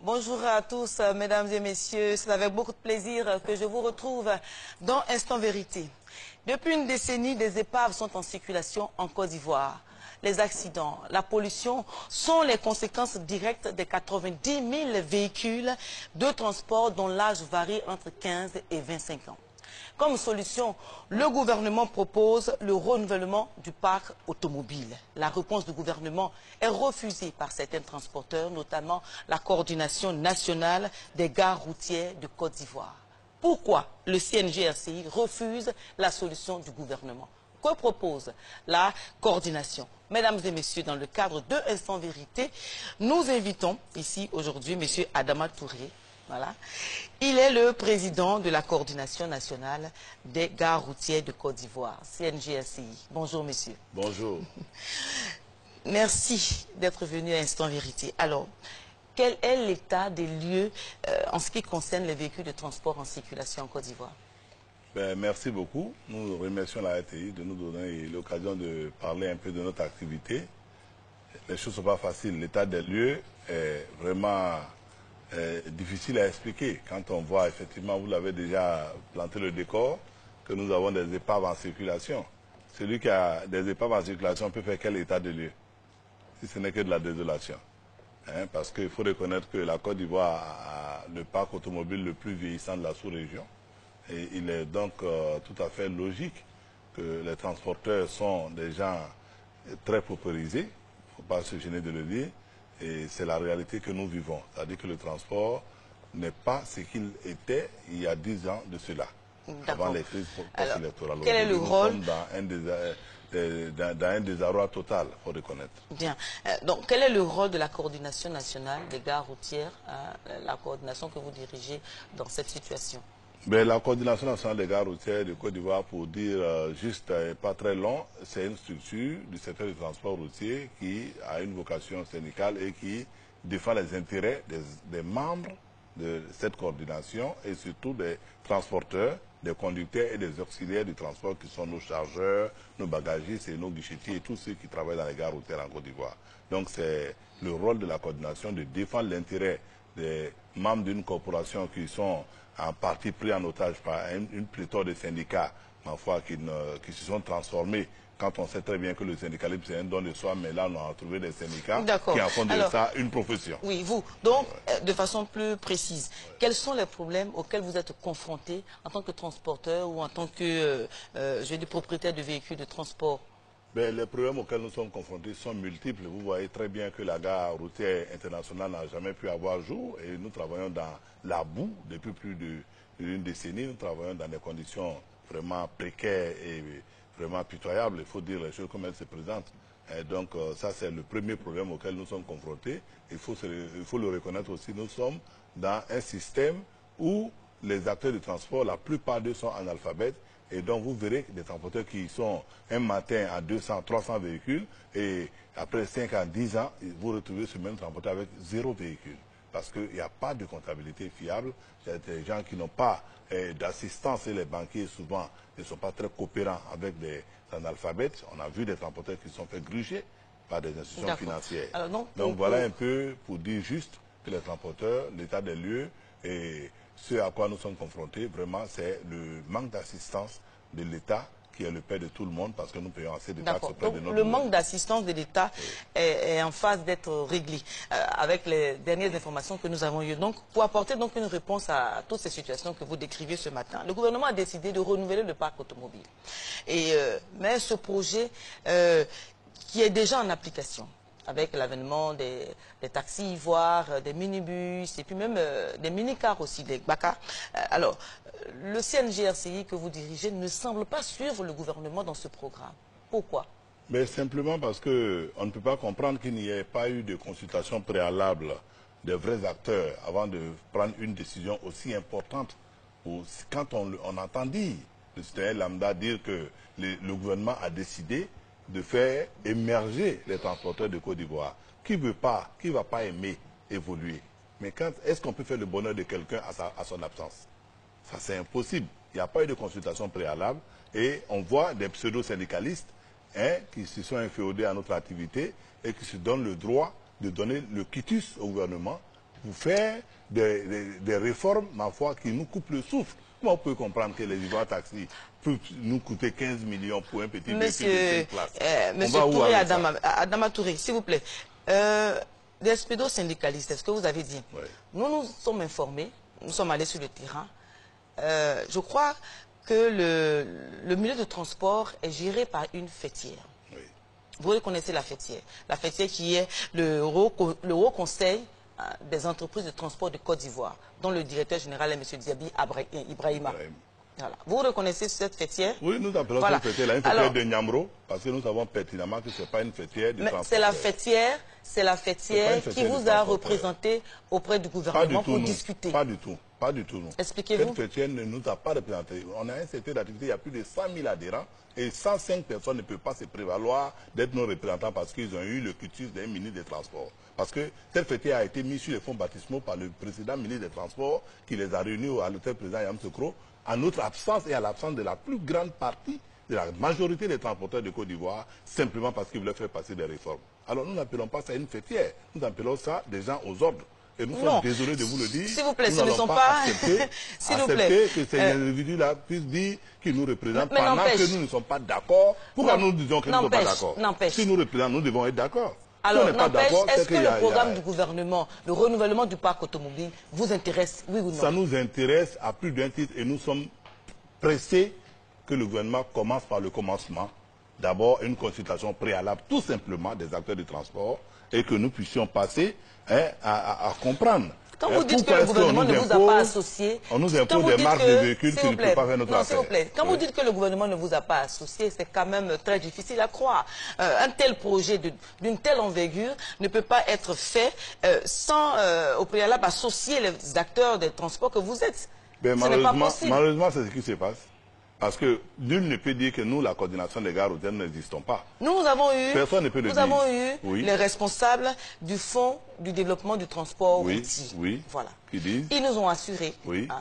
Bonjour à tous, mesdames et messieurs. C'est avec beaucoup de plaisir que je vous retrouve dans Instant Vérité. Depuis une décennie, des épaves sont en circulation en Côte d'Ivoire. Les accidents, la pollution sont les conséquences directes des 90 000 véhicules de transport dont l'âge varie entre 15 et 25 ans. Comme solution, le gouvernement propose le renouvellement du parc automobile. La réponse du gouvernement est refusée par certains transporteurs, notamment la coordination nationale des gares routières de Côte d'Ivoire. Pourquoi le CNG-RCI refuse la solution du gouvernement? Que propose la coordination? Mesdames et messieurs, dans le cadre de Instant Vérité, nous invitons ici aujourd'hui M. Adama Touré. Voilà. Il est le président de la coordination nationale des gares routières de Côte d'Ivoire, CNG-RCI. Bonjour, monsieur. Bonjour. Merci d'être venu à Instant Vérité. Alors, quel est l'état des lieux en ce qui concerne les véhicules de transport en circulation en Côte d'Ivoire? Merci beaucoup. Nous remercions la RTI de nous donner l'occasion de parler un peu de notre activité. Les choses ne sont pas faciles. L'état des lieux est vraiment difficile à expliquer. Quand on voit, effectivement, vous l'avez déjà planté le décor, que nous avons des épaves en circulation. Celui qui a des épaves en circulation peut faire quel état de lieu? Si ce n'est que de la désolation. Parce qu'il faut reconnaître que la Côte d'Ivoire a le parc automobile le plus vieillissant de la sous-région. Et il est donc tout à fait logique que les transporteurs sont des gens très paupérisés. Il ne faut pas se gêner de le dire. Et c'est la réalité que nous vivons. C'est-à-dire que le transport n'est pas ce qu'il était il y a 10 ans de cela, avant les crises post-électorales. Quel est le rôle? Nous sommes dans un désarroi total, il faut reconnaître. Bien. Donc, quel est le rôle de la coordination nationale des gares routières, la coordination que vous dirigez dans cette situation? La coordination nationale des gares routières de Côte d'Ivoire, pour dire juste pas très long, c'est une structure du secteur du transport routier qui a une vocation syndicale et qui défend les intérêts des membres de cette coordination et surtout des transporteurs, des conducteurs et des auxiliaires du transport qui sont nos chargeurs, nos bagagistes et nos guichetiers et tous ceux qui travaillent dans les gares routières en Côte d'Ivoire. Donc c'est le rôle de la coordination de défendre l'intérêt des membres d'une corporation qui sont en partie pris en otage par une pléthore de syndicats, ma foi, qui se sont transformés. Quand on sait très bien que le syndicalisme, c'est un don de soi, mais là, on a trouvé des syndicats qui en font de ça une profession. Oui, vous. Donc, de façon plus précise, quels sont les problèmes auxquels vous êtes confrontés en tant que transporteur ou en tant que propriétaire de véhicules de transport? Les problèmes auxquels nous sommes confrontés sont multiples. Vous voyez très bien que la gare routière internationale n'a jamais pu avoir jour et nous travaillons dans la boue depuis plus d'une décennie. Nous travaillons dans des conditions vraiment précaires et vraiment pitoyables. Il faut dire les choses comme elles se présentent. Et donc ça, c'est le premier problème auquel nous sommes confrontés. Il faut le reconnaître aussi. Nous sommes dans un système où les acteurs du transport, la plupart d'eux sont analphabètes. Et donc, vous verrez des transporteurs qui sont un matin à 200, 300 véhicules et après 5 à 10 ans, vous retrouvez ce même transporteur avec 0 véhicule. Parce qu'il n'y a pas de comptabilité fiable. Il y a des gens qui n'ont pas d'assistance et les banquiers, souvent, ne sont pas très coopérants avec des analphabètes. On a vu des transporteurs qui sont fait gruger par des institutions financières. Alors, donc, voilà un peu pour dire juste que les transporteurs, l'état des lieux et ce à quoi nous sommes confrontés, vraiment, c'est le manque d'assistance de l'État qui est le père de tout le monde parce que nous payons assez de taxes auprès de notre le manque d'assistance de l'État est en phase d'être réglé avec les dernières informations que nous avons eues. Donc, pour apporter donc une réponse à toutes ces situations que vous décrivez ce matin, le gouvernement a décidé de renouveler le parc automobile. Mais ce projet qui est déjà en application, avec l'avènement des taxis ivoires, des minibus, et puis même des minicars aussi, des bacas. Alors, le CNG-RCI que vous dirigez ne semble pas suivre le gouvernement dans ce programme. Pourquoi? Simplement parce qu'on ne peut pas comprendre qu'il n'y ait pas eu de consultation préalable des vrais acteurs avant de prendre une décision aussi importante. Quand on entend dire, le citoyen lambda dire que le gouvernement a décidé de faire émerger les transporteurs de Côte d'Ivoire. Qui ne va pas aimer évoluer? Mais est-ce qu'on peut faire le bonheur de quelqu'un à son absence? Ça, c'est impossible. Il n'y a pas eu de consultation préalable et on voit des pseudo-syndicalistes qui se sont inféodés à notre activité et qui se donnent le droit de donner le quitus au gouvernement pour faire des réformes, ma foi, qui nous coupent le souffle. Comment on peut comprendre que les Ivoiriens taxis peuvent nous coûter 15 millions pour un petit véhicule de 5 places? Monsieur Touré, Adama Touré, s'il vous plaît. Des pédosyndicalistes, est-ce que vous avez dit? Oui. Nous nous sommes informés, nous sommes allés sur le terrain. Je crois que le milieu de transport est géré par une fêtière. Oui. Vous reconnaissez la fêtière. La fêtière qui est le haut conseil des entreprises de transport de Côte d'Ivoire, dont le directeur général est M. Diaby Ibrahima. Voilà. Vous reconnaissez cette fêtière? Oui, nous appelons cette fêtière une fêtière de Niamro, parce que nous savons pertinemment que ce n'est pas une fêtière de transport. C'est la fêtière qui vous a représenté auprès du gouvernement pour discuter. Pas du tout. Pas du tout, non. Expliquez-vous. Cette fêtière ne nous a pas représenté. On a un secteur d'activité, il y a plus de 100 000 adhérents et 105 personnes ne peuvent pas se prévaloir d'être nos représentants parce qu'ils ont eu le cutus d'un ministre des Transports. Parce que cette fêtière a été mise sur les fonds baptismaux par le précédent ministre des Transports qui les a réunis à l'hôtel président Yam Sokro en notre absence et à l'absence de la plus grande partie de la majorité des transporteurs de Côte d'Ivoire, simplement parce qu'ils voulaient faire passer des réformes. Alors nous n'appelons pas ça une fêtière, nous appelons ça des gens aux ordres. Et nous sommes désolés de vous le dire. S'il vous plaît, nous n'allons pas accepter que ces individus-là puissent dire qu'ils nous représentent pendant que nous ne sommes pas d'accord. Pourquoi nous disons que nous ne sommes pas d'accord? Si nous représentent, nous devons être d'accord. Alors, est-ce que le programme du gouvernement, le renouvellement du parc automobile, vous intéresse, oui ou non? Ça nous intéresse à plus d'un titre et nous sommes pressés que le gouvernement commence par le commencement. D'abord, une consultation préalable tout simplement des acteurs du transport et que nous puissions passer à comprendre. Quand vous dites que le gouvernement ne vous a pas associé... On nous impose des marques de véhicules qui ne peuvent pas faire notre affaire. S'il vous plaît, quand vous dites que le gouvernement ne vous a pas associé, c'est quand même très difficile à croire. Un tel projet d'une telle envergure ne peut pas être fait sans, au préalable, associer les acteurs des transports que vous êtes. Ce n'est pas possible. Malheureusement, c'est ce qui se passe. Parce que nul ne peut dire que nous, la coordination des gares routières, n'existons pas. Nous avons eu, personne ne peut le dire. Les responsables du Fonds du développement du transport routier. Oui. Voilà. Qui disent? Ils nous ont assuré,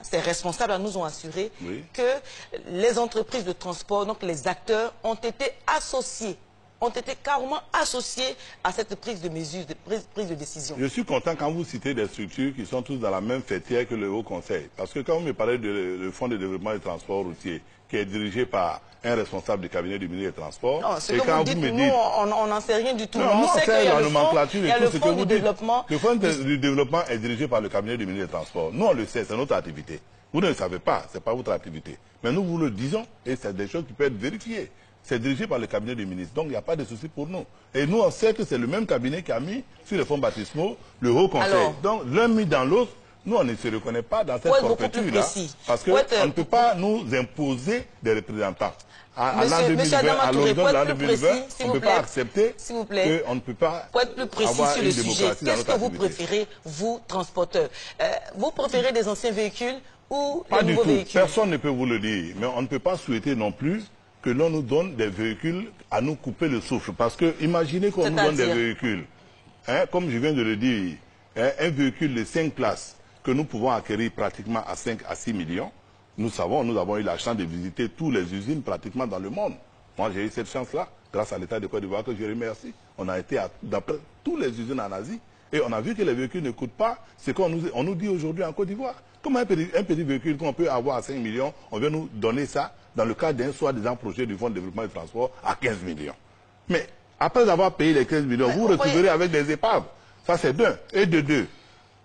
ces responsables nous ont assuré que les entreprises de transport, donc les acteurs, ont été associés, ont été carrément associés à cette prise de mesure, prise de décision. Je suis content quand vous citez des structures qui sont tous dans la même fêtière que le Haut Conseil. Parce que quand vous me parlez du Fonds de développement du transport routier, qui est dirigé par un responsable du cabinet du ministre des Transports. Non, ce que vous dites, nous, on n'en sait rien du tout. Non, on sait qu'il y a le fonds du développement. Le fonds du développement est dirigé par le cabinet du ministre des Transports. Nous, on le sait, c'est notre activité. Vous ne le savez pas, ce n'est pas votre activité. Mais nous, vous le disons, et c'est des choses qui peuvent être vérifiées. C'est dirigé par le cabinet du ministre. Donc, il n'y a pas de souci pour nous. Et nous, on sait que c'est le même cabinet qui a mis sur les fonds baptismaux le Haut Conseil. Alors, donc, l'un mis dans l'autre, nous, on ne se reconnaît pas dans cette forfaiture-là. Parce qu'on ne peut pas nous imposer des représentants. À l'an 2020, à l'horizon de l'an 2020, on ne peut pas accepter qu'on ne peut pas pour être plus précis sur le sujet, qu'est-ce que vous préférez, vous, transporteurs? Vous préférez des anciens véhicules ou des nouveaux véhicules? Personne ne peut vous le dire. Mais on ne peut pas souhaiter non plus que l'on nous donne des véhicules à nous couper le souffle. Parce que imaginez qu'on nous donne des véhicules, comme je viens de le dire, un véhicule de 5 places, que nous pouvons acquérir pratiquement à 5 à 6 millions. Nous avons eu la chance de visiter toutes les usines pratiquement dans le monde. Moi, j'ai eu cette chance-là, grâce à l'État de Côte d'Ivoire, que je remercie. On a été dans toutes les usines en Asie et on a vu que les véhicules ne coûtent pas ce qu'on nous dit aujourd'hui en Côte d'Ivoire. Comme un petit véhicule qu'on peut avoir à 5 millions, on vient nous donner ça dans le cadre d'un soi-disant projet du Fonds de développement du transport à 15 millions. Mais après avoir payé les 15 millions, vous retrouverez avec des épaves. Ça, c'est d'un. Et de deux.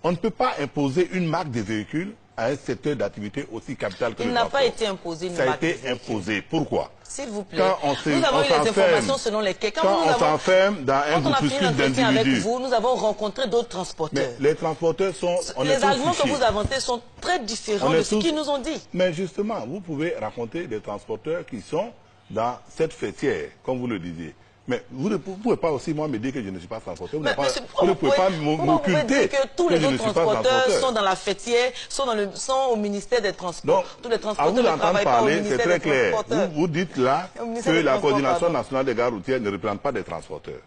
On ne peut pas imposer une marque de véhicule à un secteur d'activité aussi capital que le transport. Il n'a pas été imposé une marque de véhicule. Ça a été imposé. Pourquoi? S'il vous plaît. Nous avons eu les informations selon lesquelles, quand on s'enferme dans un groupuscule d'individus, nous avons rencontré d'autres transporteurs. Mais les transporteurs sont... Les arguments que vous avancez sont très différents de ce qu'ils nous ont dit. Mais justement, vous pouvez raconter des transporteurs qui sont dans cette fêtière, comme vous le disiez. Mais vous ne pouvez pas aussi, moi, me dire que je ne suis pas transporteur. Vous ne pouvez pas m'occulter que tous les autres transporteurs sont dans la fêtière, sont au ministère des Transports. Donc, tous les transporteurs à vous entendre parler, c'est très clair. Vous dites là que la coordination nationale des gares routières ne représente pas des transporteurs.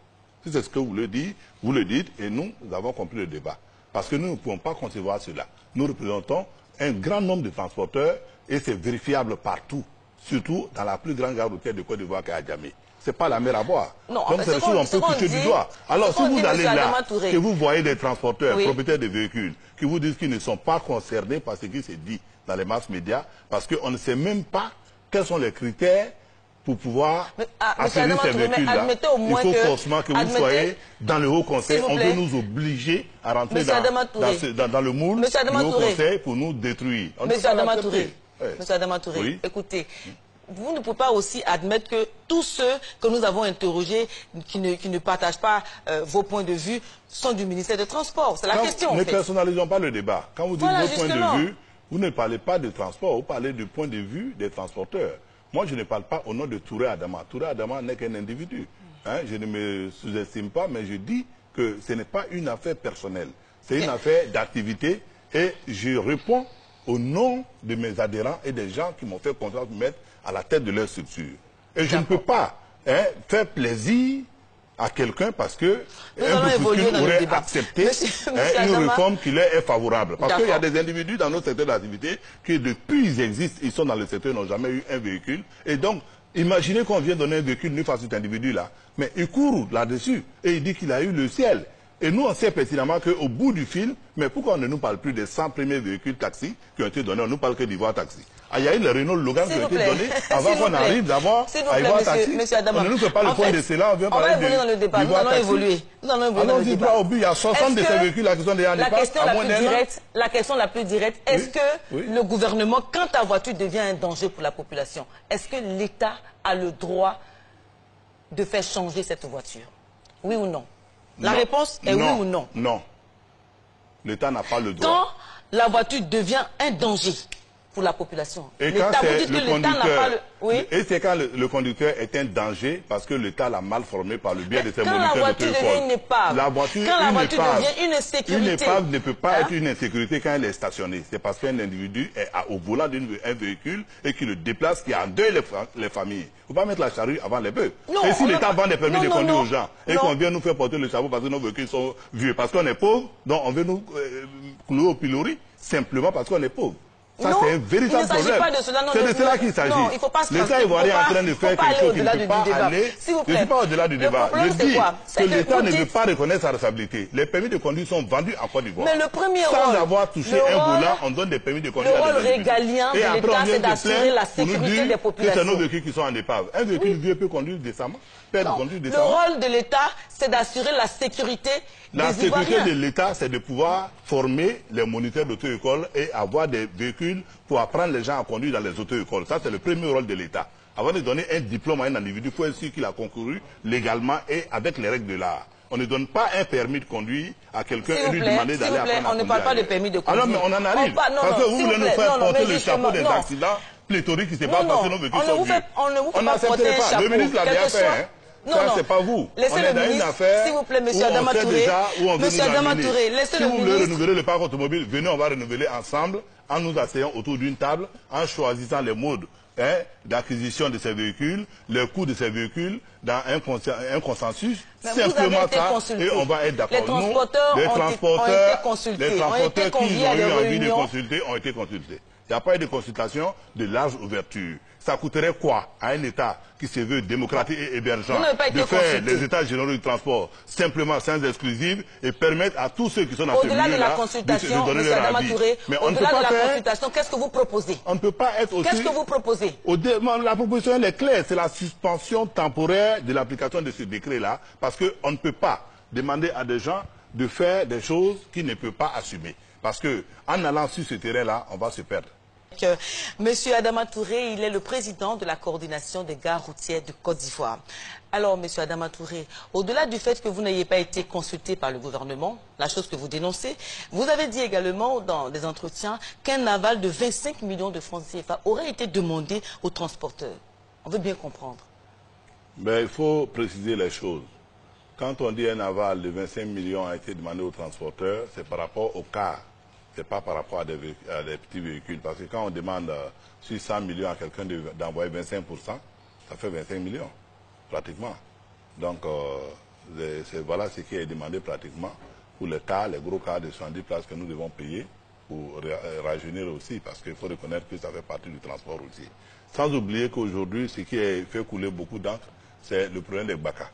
Si c'est ce que vous le dites, et nous avons compris le débat. Parce que nous ne pouvons pas concevoir cela. Nous représentons un grand nombre de transporteurs et c'est vérifiable partout. Surtout dans la plus grande gare routière de Côte d'Ivoire qui est à Djamé. c'est pas la mer à boire. Non, donc c'est des choses on peut toucher du doigt. Alors si vous allez là, que vous voyez des transporteurs, propriétaires de véhicules, qui vous disent qu'ils ne sont pas concernés par ce qui se dit dans les masses médias, parce qu'on ne sait même pas quels sont les critères pour pouvoir assurer ces véhicules-là. Il faut forcément que vous soyez dans le Haut Conseil. On veut nous obliger à rentrer dans le moule du Haut Conseil pour nous détruire. Monsieur Adama Touré, écoutez, vous ne pouvez pas aussi admettre que tous ceux que nous avons interrogés qui ne partagent pas vos points de vue sont du ministère des Transports. C'est la question. Ne personnalisons pas le débat. Quand vous dites vos points de vue, vous ne parlez pas de transport, vous parlez du point de vue des transporteurs. Moi, je ne parle pas au nom de Touré Adama. Touré Adama n'est qu'un individu. Hein, je ne me sous-estime pas, mais je dis que ce n'est pas une affaire personnelle. C'est une affaire d'activité et je réponds au nom de mes adhérents et des gens qui m'ont fait confiance de mettre à la tête de leur structure. Et je ne peux pas faire plaisir à quelqu'un parce que un groupuscule aurait accepté une réforme qui leur est favorable. Parce qu'il y a des individus dans notre secteur d'activité qui, depuis ils existent, ils sont dans le secteur, n'ont jamais eu un véhicule. Et donc, imaginez qu'on vient donner un véhicule nu face à cet individu-là, mais il court là-dessus et il dit qu'il a eu le ciel. Et nous, on sait pertinemment qu'au bout du fil, mais pourquoi on ne nous parle plus des 100 premiers véhicules taxis qui ont été donnés? On ne nous parle que d'Ivoire Taxi. Ah, il y a eu le Renault Logan qui a été donné avant qu'on arrive d'abord à Ivoire Taxi. On ne nous fait pas le point de cela, on vient parler de évoluer dans le débat. Nous allons évoluer. Allons y droit au but. Il y a 60 de ces véhicules qui sont déjà en dépasse à moins d'un an. La question la plus directe, est-ce que le gouvernement, quand ta voiture devient un danger pour la population, est-ce que l'État a le droit de faire changer cette voiture? Oui ou non? La réponse est oui ou non? Non. L'État n'a pas le droit. Quand la voiture devient un danger pour la population, et quand c'est le conducteur, et c'est quand le conducteur est un danger parce que l'État l'a mal formé par le biais de ses moniteurs d'auto-école. La voiture devient une insécurité. Une épave ne peut pas être une insécurité quand elle est stationnée. C'est parce qu'un individu est au volant d'un véhicule et qui le déplace, qui endeuille les familles. Il ne faut pas mettre la charrue avant les bœufs. Et si l'État vend des permis de conduire aux gens et qu'on vient nous faire porter le chapeau parce que nos véhicules sont vieux, parce qu'on est pauvre, donc on veut nous clouer au pilori simplement parce qu'on est pauvre. Ça, c'est un véritable problème. C'est de cela qu'il s'agit. L'État ivoirien est en train de faire quelque chose qui ne peut pas aller. Je ne suis pas au-delà du débat. Je dis que l'État ne veut pas reconnaître sa responsabilité. Les permis de conduire sont vendus en Côte d'Ivoire. Mais le premier rôle, sans avoir touché un volant, on donne des permis de conduire à des individus. Et après, on vient de plaindre la sécurité des populations. Que c'est nos véhicules qui sont en épave. Un véhicule vieux peut conduire décemment. Le rôle de l'État, c'est d'assurer la sécurité des Ivoiriens. La sécurité de l'État, c'est de pouvoir former les moniteurs d'auto-école et avoir des véhicules pour apprendre les gens à conduire dans les auto-écoles. Ça, c'est le premier rôle de l'État. Avant de donner un diplôme à un individu, il faut être sûr qu'il a concouru légalement et avec les règles de l'art. On ne donne pas un permis de conduire à quelqu'un et lui demander d'aller apprendre à conduire. On ne parle pas de permis de conduire. Alors, mais on en arrive. Parce que vous voulez nous faire porter le chapeau des accidents pléthoriques qui se passent parce que nos véhicules sont vieux. On n'accepterait pas. Le ministre l'a bien fait. Ça, c'est pas vous. Laissez le ministre, s'il vous plaît, monsieur Adama Touré. Monsieur Adama Touré, laissez le ministre. Si vous voulez renouveler le parc automobile, venez, on va renouveler ensemble, en nous asseyant autour d'une table, en choisissant les modes d'acquisition de ces véhicules, les coûts de ces véhicules, dans un consensus. Simplement ça, et on va être d'accord. Les transporteurs qui ont eu envie de consulter ont été consultés. Il n'y a pas eu de consultation de large ouverture. Ça coûterait quoi à un État qui se veut démocratique et hébergeant de faire les États généraux du transport simplement sans exclusive et permettre à tous ceux qui sont dans ce milieu-là de donner leur avis. Mais on ne peut pas faire... consultation, qu'est-ce que vous proposez? On ne peut pas être aussi... Qu'est-ce que vous proposez? La proposition est claire, c'est la suspension temporaire de l'application de ce décret-là parce qu'on ne peut pas demander à des gens de faire des choses qu'ils ne peuvent pas assumer. Parce qu'en allant sur ce terrain-là, on va se perdre. Monsieur Adama Touré, il est le président de la coordination des gares routières de Côte d'Ivoire. Alors, monsieur Adama Touré, au-delà du fait que vous n'ayez pas été consulté par le gouvernement, la chose que vous dénoncez, vous avez dit également dans des entretiens qu'un aval de 25 millions de francs CFA aurait été demandé aux transporteurs. On veut bien comprendre. Mais il faut préciser les choses. Quand on dit un aval de 25 millions a été demandé aux transporteurs, c'est par rapport au cas. Ce n'est pas par rapport à des petits véhicules. Parce que quand on demande sur 100 millions à quelqu'un d'envoyer 25%, ça fait 25 millions, pratiquement. Donc, voilà ce qui est demandé pratiquement pour les cas, les gros cas de 70 places que nous devons payer pour rajeunir aussi, parce qu'il faut reconnaître que ça fait partie du transport aussi. Sans oublier qu'aujourd'hui, ce qui fait couler beaucoup d'encre, c'est le problème des BACA.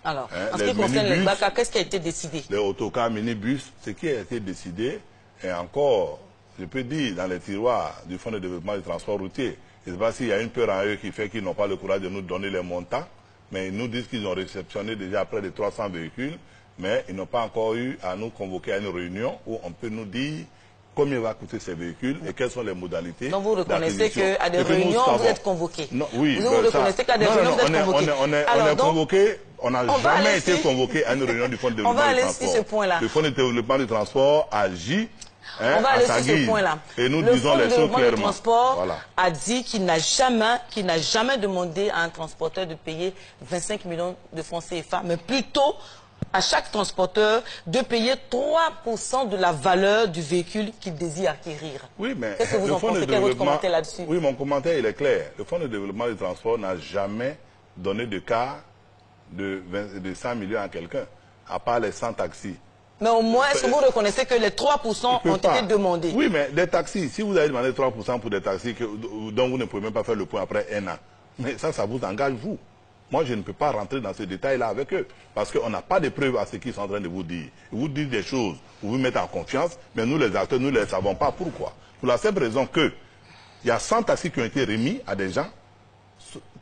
Alors, en ce qui concerne les BACA, qu'est-ce qui a été décidé? Les autocars, minibus, ce qui a été décidé est encore, je peux dire, dans les tiroirs du Fonds de développement du transport routier. Je ne sais pas s'il y a une peur en eux qui fait qu'ils n'ont pas le courage de nous donner les montants, mais ils nous disent qu'ils ont réceptionné déjà près de 300 véhicules, mais ils n'ont pas encore eu à nous convoquer à une réunion où on peut nous dire combien va coûter ces véhicules et quelles sont les modalités. Donc vous reconnaissez qu'à des réunions, vous êtes convoqués. Non, oui. Vous reconnaissez qu'à des réunions, vous êtes convoqués. On est convoqués, on n'a jamais été convoqués à une réunion du Fonds de développement du transport. On va aller sur ce point-là. Le Fonds de développement du transport agit on va aller sur ce point-là. Et nous disons les choses clairement. Le Fonds de transport a dit qu'il n'a jamais demandé à un transporteur de payer 25 millions de francs CFA, mais plutôt à chaque transporteur de payer 3% de la valeur du véhicule qu'il désire acquérir. Oui, mais qu'est-ce que vous en pensez? Quel est votre commentaire là-dessus? Oui, mon commentaire il est clair. Le Fonds de développement du transport n'a jamais donné de cas de 100 millions à quelqu'un, à part les 100 taxis. Mais au moins, est-ce que vous reconnaissez que les 3% ont été demandés? Oui, mais des taxis, si vous avez demandé 3% pour des taxis dont vous ne pouvez même pas faire le point après un an, mais ça vous engage vous. Moi, je ne peux pas rentrer dans ce détail-là avec eux, parce qu'on n'a pas de preuves à ce qu'ils sont en train de vous dire. Ils vous disent des choses, vous vous mettez en confiance, mais nous, les acteurs, nous ne les savons pas. Pourquoi? Pour la simple raison que il y a 100 taxis qui ont été remis à des gens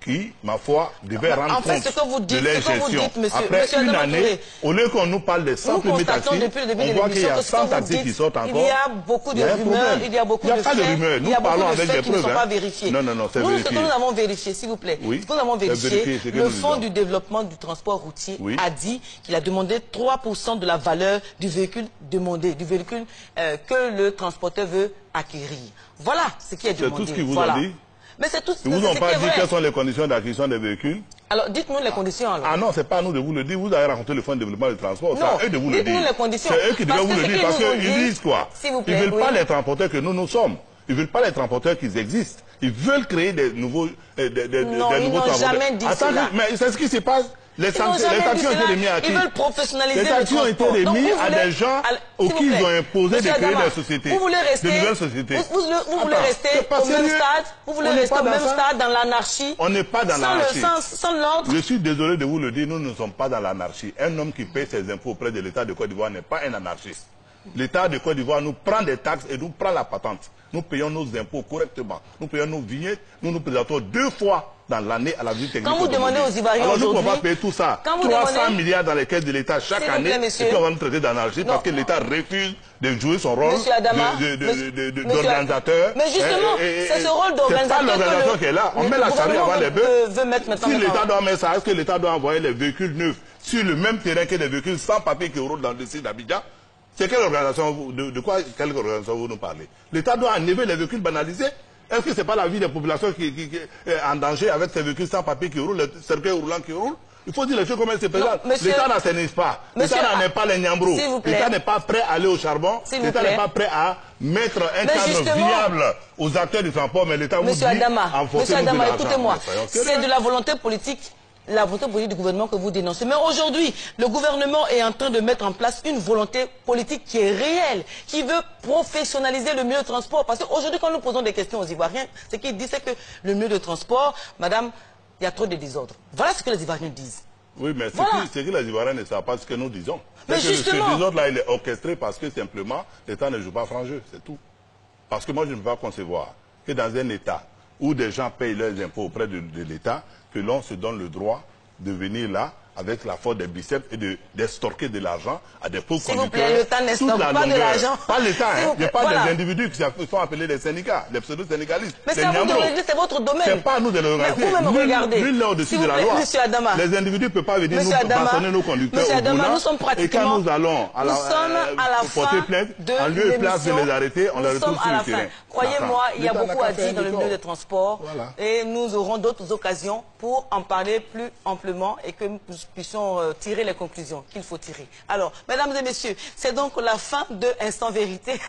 qui, ma foi, devaient rendre compte de leur gestion. Après une année, au lieu qu'on nous parle des 100 premiers taxis, on voit qu'il y a 100 taxis qui sortent encore. Il y a beaucoup de rumeurs, il y a beaucoup de faits. Il n'y a pas de rumeurs, nous parlons avec des preuves. Qui ne sont pas vérifiés. Non, c'est vérifié. Ce que nous avons vérifié, s'il vous plaît, ce que nous avons vérifié, le Fonds du développement du transport routier a dit qu'il a demandé 3% de la valeur du véhicule demandé, du véhicule que le transporteur veut acquérir. Voilà ce qui est demandé. C'est tout ce qu'il vous a dit? Mais c'est tout ce Ils vous ont pas dit quelles sont les conditions d'acquisition des véhicules? Alors, dites-nous les conditions. Alors. Ah non, c'est pas à nous de vous le dire. Vous avez rencontré le Fonds de développement du transport. C'est à eux de vous le dire. Dites-nous les conditions. C'est eux qui doivent vous le dire parce qu'ils disent quoi? S'il vous plaît, ils veulent pas les transporteurs que nous sommes. Ils veulent pas les transporteurs qui existent. Ils veulent créer des nouveaux non, ils n'ont jamais dit cela. Mais c'est ce qui se passe. Les taxis ont été remis à qui? Ils veulent professionnaliser le transport. Les taxis ont été remis à des gens auxquels ils ont imposé de créer des sociétés. Vous voulez rester, de nouvelles sociétés. Vous voulez rester au même stade? Vous voulez rester au même stade dans l'anarchie? On n'est pas dans l'anarchie. Sans l'ordre? Je suis désolé de vous le dire, nous ne sommes pas dans l'anarchie. Un homme qui paie ses impôts auprès de l'État de Côte d'Ivoire n'est pas un anarchiste. L'État de Côte d'Ivoire nous prend des taxes et nous prend la patente. Nous payons nos impôts correctement. Nous payons nos vignettes. Nous nous présentons 2 fois dans l'année à la visite technique. Quand vous demandez aux Ivoiriens aujourd'hui... Alors nous ne pouvons pas payer tout ça. 300 milliards dans les caisses de l'État chaque année. Et puis on va nous traiter d'anarchie parce que l'État refuse de jouer son rôle d'organisateur. Mais justement, c'est ce rôle d'organisateur. C'est pas l'organisation qui est là. On met la charrue avant les bœufs. Si l'État doit mettre ça, est-ce que l'État doit envoyer les véhicules neufs sur le même terrain que les véhicules sans papier qui roulent dans le site d'Abidjan? C'est quelle organisation, quelle organisation vous nous parlez? L'État doit enlever les véhicules banalisés. Est-ce que ce n'est pas la vie des populations qui est en danger avec ces véhicules sans papier qui roulent, les cercueils roulants qui roulent? Il faut dire les choses comme elles se présentent. L'État n'assainit pas. L'État n'en est pas les Niambros. L'État n'est pas prêt à aller au charbon. L'État n'est pas prêt à mettre un cadre viable aux acteurs du transport. Mais l'État vous dit Monsieur Adama, écoutez-moi. C'est de la volonté politique. La volonté politique du gouvernement que vous dénoncez. Mais aujourd'hui, le gouvernement est en train de mettre en place une volonté politique qui est réelle, qui veut professionnaliser le milieu de transport. Parce qu'aujourd'hui, quand nous posons des questions aux Ivoiriens, ce qu'ils disent, c'est que le milieu de transport, madame, il y a trop de désordre. Voilà ce que les Ivoiriens disent. Oui, mais c'est que les Ivoiriens ne savent pas ce que nous disons. Mais justement... Ce désordre-là, il est orchestré parce que simplement, l'État ne joue pas franc jeu, c'est tout. Parce que moi, je ne peux pas concevoir que dans un État où des gens payent leurs impôts auprès de l'État, que l'on se donne le droit de venir là avec la force des biceps et d'estorquer de l'argent à des pauvres conducteurs. S'il vous plaît, l'État n'estorque pas de l'argent. Pas l'État, hein. Je parle des individus qui sont appelés des syndicats, des pseudo-syndicalistes. Mais c'est à vous de régler, c'est votre domaine. C'est pas à nous de le regarder. Vous-même regardez. Nul n'est au-dessus de la loi. Monsieur Adama. Les individus ne peuvent pas venir nous bastonner nos conducteurs au volant. Nous sommes pratiquement... Et quand nous allons porter plainte, en lieu et place de les arrêter, on les retrouve sur le terrain. Croyez-moi, il y a beaucoup à dire dans le milieu des transports. Et nous aurons d'autres occasions pour en parler plus amplement et que nous puissions tirer les conclusions qu'il faut tirer. Alors, mesdames et messieurs, c'est donc la fin de Instant Vérité.